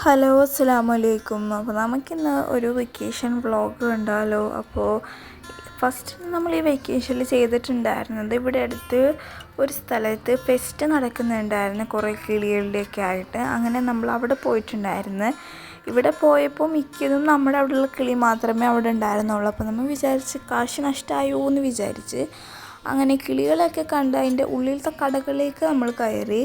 Hello അസ്സലാമലൈക്കും. അപ്പോൾ നമുക്കിന്ന് ഒരു വെക്കേഷൻ വ്ളോഗ് കണ്ടാലോ. അപ്പോൾ ഫസ്റ്റ് നമ്മൾ ഈ വെക്കേഷനിൽ ചെയ്തിട്ടുണ്ടായിരുന്നത് ഇവിടെ അടുത്ത് ഒരു സ്ഥലത്ത് ഫെസ്റ്റ് നടക്കുന്നുണ്ടായിരുന്നു കുറേ കിളികളുടെയൊക്കെ ആയിട്ട്. അങ്ങനെ നമ്മൾ അവിടെ പോയിട്ടുണ്ടായിരുന്നു. ഇവിടെ പോയപ്പോൾ മിക്കതും നമ്മുടെ അവിടെയുള്ള കിളി മാത്രമേ അവിടെ ഉണ്ടായിരുന്നുള്ളൂ. അപ്പോൾ നമ്മൾ വിചാരിച്ച് കാശ് നഷ്ടമായോ എന്ന് വിചാരിച്ച് അങ്ങനെ കിളികളൊക്കെ കണ്ട് അതിൻ്റെ ഉള്ളിലത്തെ കടകളിലേക്ക് നമ്മൾ കയറി.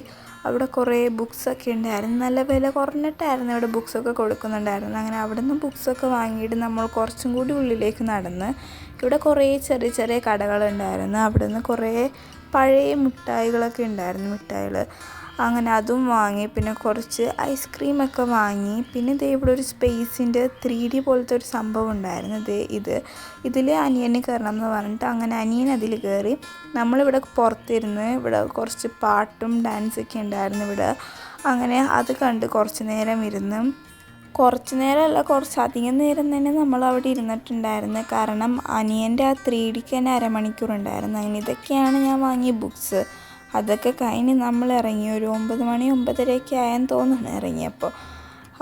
അവിടെ കുറേ ബുക്സൊക്കെ ഉണ്ടായിരുന്നു. നല്ല വില കുറഞ്ഞിട്ടായിരുന്നു ഇവിടെ ബുക്സൊക്കെ കൊടുക്കുന്നുണ്ടായിരുന്നു. അങ്ങനെ അവിടെ നിന്ന് ബുക്സൊക്കെ വാങ്ങിയിട്ട് നമ്മൾ കുറച്ചും കൂടി ഉള്ളിലേക്ക് നടന്ന് ഇവിടെ കുറേ ചെറിയ ചെറിയ കടകളുണ്ടായിരുന്നു. അവിടെ നിന്ന് കുറേ പഴയ മിഠായികളൊക്കെ ഉണ്ടായിരുന്നു, മിഠായികൾ. അങ്ങനെ അതും വാങ്ങി. പിന്നെ കുറച്ച് ഐസ്ക്രീമൊക്കെ വാങ്ങി. പിന്നെ ദേ ഇവിടെ ഒരു സ്പേസിൻ്റെ 3D പോലത്തെ ഒരു സംഭവം ഉണ്ടായിരുന്നു. ഇതിൽ അനിയന് കയറണം എന്ന് പറഞ്ഞിട്ട് അങ്ങനെ അനിയൻ അതിൽ കയറി. നമ്മളിവിടെ പുറത്തിരുന്ന് ഇവിടെ കുറച്ച് പാട്ടും ഡാൻസൊക്കെ ഉണ്ടായിരുന്നു ഇവിടെ. അങ്ങനെ അത് കണ്ട് കുറച്ച് നേരം ഇരുന്ന്, കുറച്ച് നേരമല്ല കുറച്ചധികം നേരം തന്നെ നമ്മൾ അവിടെ ഇരുന്നിട്ടുണ്ടായിരുന്നു. കാരണം അനിയൻ്റെ ആ 3Dക്ക് തന്നെ അരമണിക്കൂറുണ്ടായിരുന്നു. അങ്ങനെ ഇതൊക്കെയാണ് ഞാൻ വാങ്ങിയ ബുക്സ്. അതൊക്കെ കഴിഞ്ഞ് നമ്മൾ ഇറങ്ങി. ഒരു 9 മണി 9:30 ആയെന്ന് തോന്നുന്നു ഇറങ്ങിയപ്പോൾ.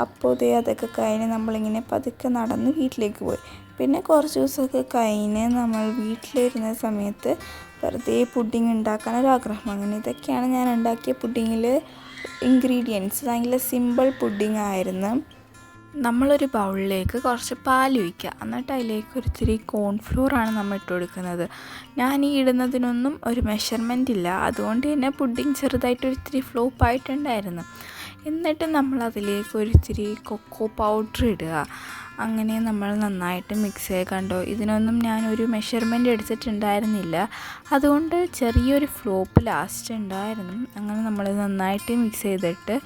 അപ്പോൾ അതൊക്കെ കഴിഞ്ഞ് നമ്മളിങ്ങനെ പതുക്കെ നടന്ന് വീട്ടിലേക്ക് പോയി. പിന്നെ കുറച്ച് ദിവസമൊക്കെ കഴിഞ്ഞ് നമ്മൾ വീട്ടിലിരുന്ന സമയത്ത് വെറുതെ പുഡിങ് ഉണ്ടാക്കാനൊരാഗ്രഹം. അങ്ങനെ ഇതൊക്കെയാണ് ഞാൻ ഉണ്ടാക്കിയ പുഡിങ്ങിൽ ഇൻഗ്രീഡിയൻസ്. ഭയങ്കര സിമ്പിൾ പുഡിങ് ആയിരുന്നു. നമ്മളൊരു ബൗളിലേക്ക് കുറച്ച് പാൽ ഒഴിക്കുക. എന്നിട്ട് അതിലേക്ക് ഒരിത്തിരി കോൺഫ്ലോറാണ് നമ്മൾ ഇട്ട് കൊടുക്കുന്നത്. ഞാൻ ഈ ഇടുന്നതിനൊന്നും ഒരു മെഷർമെൻ്റ് ഇല്ല, അതുകൊണ്ട് തന്നെ പുഡിങ് ചെറുതായിട്ടൊരിത്തിരി ഫ്ലോപ്പായിട്ടുണ്ടായിരുന്നു. എന്നിട്ട് നമ്മളതിലേക്ക് ഒരിത്തിരി കൊക്കോ പൗഡർ ഇടുക. അങ്ങനെ നമ്മൾ നന്നായിട്ട് മിക്സ് ചെയ്ത്. കണ്ടോ, ഇതിനൊന്നും ഞാനൊരു മെഷർമെൻ്റ് എടുത്തിട്ടുണ്ടായിരുന്നില്ല, അതുകൊണ്ട് ചെറിയൊരു ഫ്ലോപ്പ് ലാസ്റ്റ് ഉണ്ടായിരുന്നു. അങ്ങനെ നമ്മൾ നന്നായിട്ട് മിക്സ് ചെയ്തിട്ട്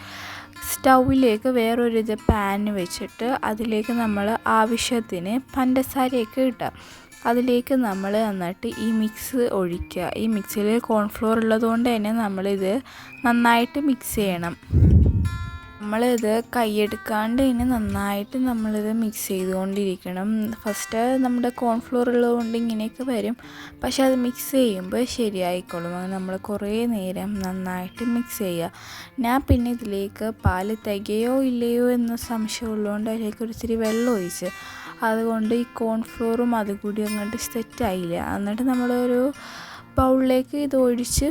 സ്റ്റൗവിലേക്ക് വേറൊരു പാൻ വെച്ചിട്ട് അതിലേക്ക് നമ്മൾ ആവശ്യത്തിന് പഞ്ചസാരയൊക്കെ ഇട്ടുക. അതിലേക്ക് നമ്മൾ എന്നിട്ട് ഈ മിക്സ് ഒഴിക്കുക. ഈ മിക്സിൽ കോൺഫ്ലോർ ഉള്ളതുകൊണ്ട് തന്നെ നമ്മളിത് നന്നായിട്ട് മിക്സ് ചെയ്യണം. നമ്മളിത് കൈയെടുക്കാണ്ട് തന്നെ നന്നായിട്ട് നമ്മളിത് മിക്സ് ചെയ്തുകൊണ്ടിരിക്കണം. ഫസ്റ്റ് നമ്മുടെ കോൺഫ്ലോർ ഉള്ളതുകൊണ്ട് ഇങ്ങനെയൊക്കെ വരും, പക്ഷെ അത് മിക്സ് ചെയ്യുമ്പോൾ ശരിയായിക്കോളും. അത് നമ്മൾ കുറേ നേരം നന്നായിട്ട് മിക്സ് ചെയ്യുക. ഞാൻ പിന്നെ ഇതിലേക്ക് പാല് തികയോ ഇല്ലയോ എന്ന് സംശയമുള്ളതുകൊണ്ട് അതിലേക്ക് ഒരിത്തിരി വെള്ളം ഒഴിച്ച്, അതുകൊണ്ട് ഈ കോൺഫ്ലോറും അതുകൂടി അങ്ങോട്ട് സെറ്റായില്ല. എന്നിട്ട് നമ്മളൊരു ബൗളിലേക്ക് ഇത് ഒഴിച്ച്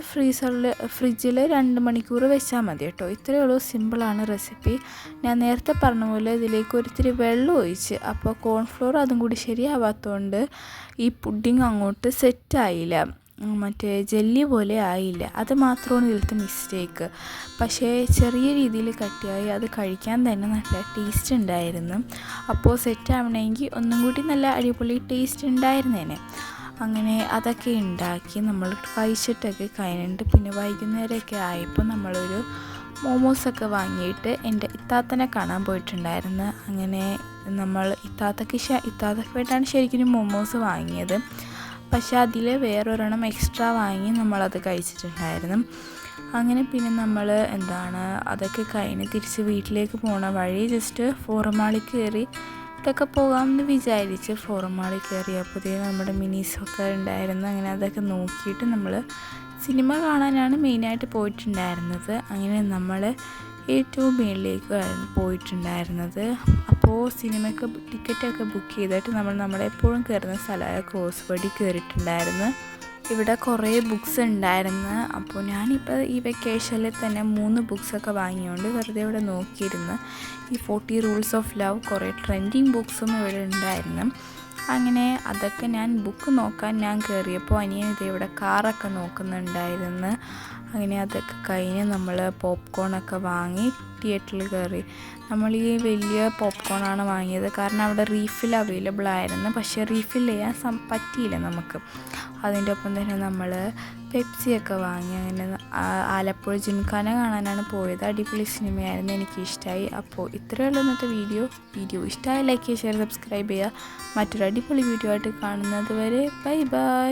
ഫ്രിഡ്ജിൽ 2 മണിക്കൂർ വെച്ചാൽ മതി കേട്ടോ. ഇത്രയേ ഉള്ളൂ, സിമ്പിളാണ് റെസിപ്പി. ഞാൻ നേരത്തെ പറഞ്ഞ പോലെ ഇതിലേക്ക് ഒരിത്തിരി വെള്ളം ഒഴിച്ച്, അപ്പോൾ കോൺഫ്ലോർ അതും കൂടി ശരിയാവാത്തതുകൊണ്ട് ഈ പുഡിങ് അങ്ങോട്ട് സെറ്റായില്ല, മറ്റേ ജെല്ലി പോലെ ആയില്ല. അത് മാത്രമാണ് ഇതിലത്തെ മിസ്റ്റേക്ക്. പക്ഷേ ചെറിയ രീതിയിൽ കട്ടിയായി, അത് കഴിക്കാൻ തന്നെ നല്ല ടേസ്റ്റ് ഉണ്ടായിരുന്നു. അപ്പോൾ സെറ്റാവണമെങ്കിൽ ഒന്നും കൂടി നല്ല അടിപൊളി ടേസ്റ്റ് ഉണ്ടായിരുന്നേനെ. അങ്ങനെ അതൊക്കെ ഉണ്ടാക്കി നമ്മൾ കഴിച്ചിട്ടൊക്കെ കഴിഞ്ഞിട്ട് പിന്നെ വൈകുന്നേരമൊക്കെ ആയപ്പോൾ നമ്മളൊരു മോമോസൊക്കെ വാങ്ങിയിട്ട് എൻ്റെ ഇത്താത്തനെ കാണാൻ പോയിട്ടുണ്ടായിരുന്നു. അങ്ങനെ നമ്മൾ ഇത്താത്തക്ക് വേണ്ടിയിട്ടാണ് ശരിക്കും മോമോസ് വാങ്ങിയത്. പക്ഷേ അതിൽ വേറൊരെണ്ണം എക്സ്ട്രാ വാങ്ങി നമ്മളത് കഴിച്ചിട്ടുണ്ടായിരുന്നു. അങ്ങനെ പിന്നെ നമ്മൾ അതൊക്കെ കഴിഞ്ഞ് തിരിച്ച് വീട്ടിലേക്ക് പോണ വഴി ജസ്റ്റ് ഫോറമാളിൽ കയറി ഇതൊക്കെ പോകാമെന്ന് വിചാരിച്ച് ഫോറമാളിൽ കയറിയപ്പോൾ നമ്മുടെ മിനീസൊക്കെ ഉണ്ടായിരുന്നു. അങ്ങനെ അതൊക്കെ നോക്കിയിട്ട് നമ്മൾ സിനിമ കാണാനാണ് മെയിനായിട്ട് പോയിട്ടുണ്ടായിരുന്നത്. അങ്ങനെ നമ്മൾ ഏറ്റവും മേളിലേക്ക് പോയിട്ടുണ്ടായിരുന്നത്. അപ്പോൾ സിനിമയ്ക്ക് ടിക്കറ്റൊക്കെ ബുക്ക് ചെയ്തിട്ട് നമ്മൾ എപ്പോഴും കയറുന്ന സ്ഥലമായ ക്രോസ് വഴി കയറിയിട്ടുണ്ടായിരുന്നു. ഇവിടെ കുറേ ബുക്സ് ഉണ്ടായിരുന്നു. അപ്പോൾ ഞാനിപ്പോൾ ഈ വെക്കേഷനിൽ തന്നെ 3 ബുക്സൊക്കെ വാങ്ങിയോണ്ട് വെറുതെ ഇവിടെ നോക്കിയിരുന്നു. ഈ 40 റൂൾസ് ഓഫ് ലവ് കുറേ ട്രെൻഡിങ് ബുക്സും ഇവിടെ ഉണ്ടായിരുന്നു. അങ്ങനെ അതൊക്കെ ഞാൻ ബുക്ക് നോക്കാൻ ഞാൻ കയറിയപ്പോൾ അനിയൻ ഇവിടെ കാറൊക്കെ നോക്കുന്നുണ്ടായിരുന്നു. അങ്ങനെ അതൊക്കെ കഴിഞ്ഞ് നമ്മൾ പോപ്കോണൊക്കെ വാങ്ങി തിയേറ്ററിൽ കയറി. നമ്മൾ ഈ വലിയ പോപ്കോണാണ് വാങ്ങിയത്, കാരണം അവിടെ റീഫിൽ അവൈലബിൾ ആയിരുന്നു. പക്ഷേ റീഫിൽ ചെയ്യാൻ പറ്റിയില്ല നമുക്ക്. അതിൻ്റെ ഒപ്പം തന്നെ നമ്മൾ പെപ്സിയൊക്കെ വാങ്ങി. അങ്ങനെ ആലപ്പുഴ ജിംഖാന കാണാനാണ് പോയത്. അടിപൊളി സിനിമയായിരുന്നു, എനിക്കിഷ്ടമായി. അപ്പോൾ ഇത്രയുള്ള ഇന്നത്തെ വീഡിയോ ഇഷ്ടമായി ലൈക്ക് ചെയ്യുക, ഷെയർ, സബ്സ്ക്രൈബ് ചെയ്യുക. മറ്റൊരു അടിപൊളി വീഡിയോ ആയിട്ട് കാണുന്നത് വരെ ബൈ ബൈ.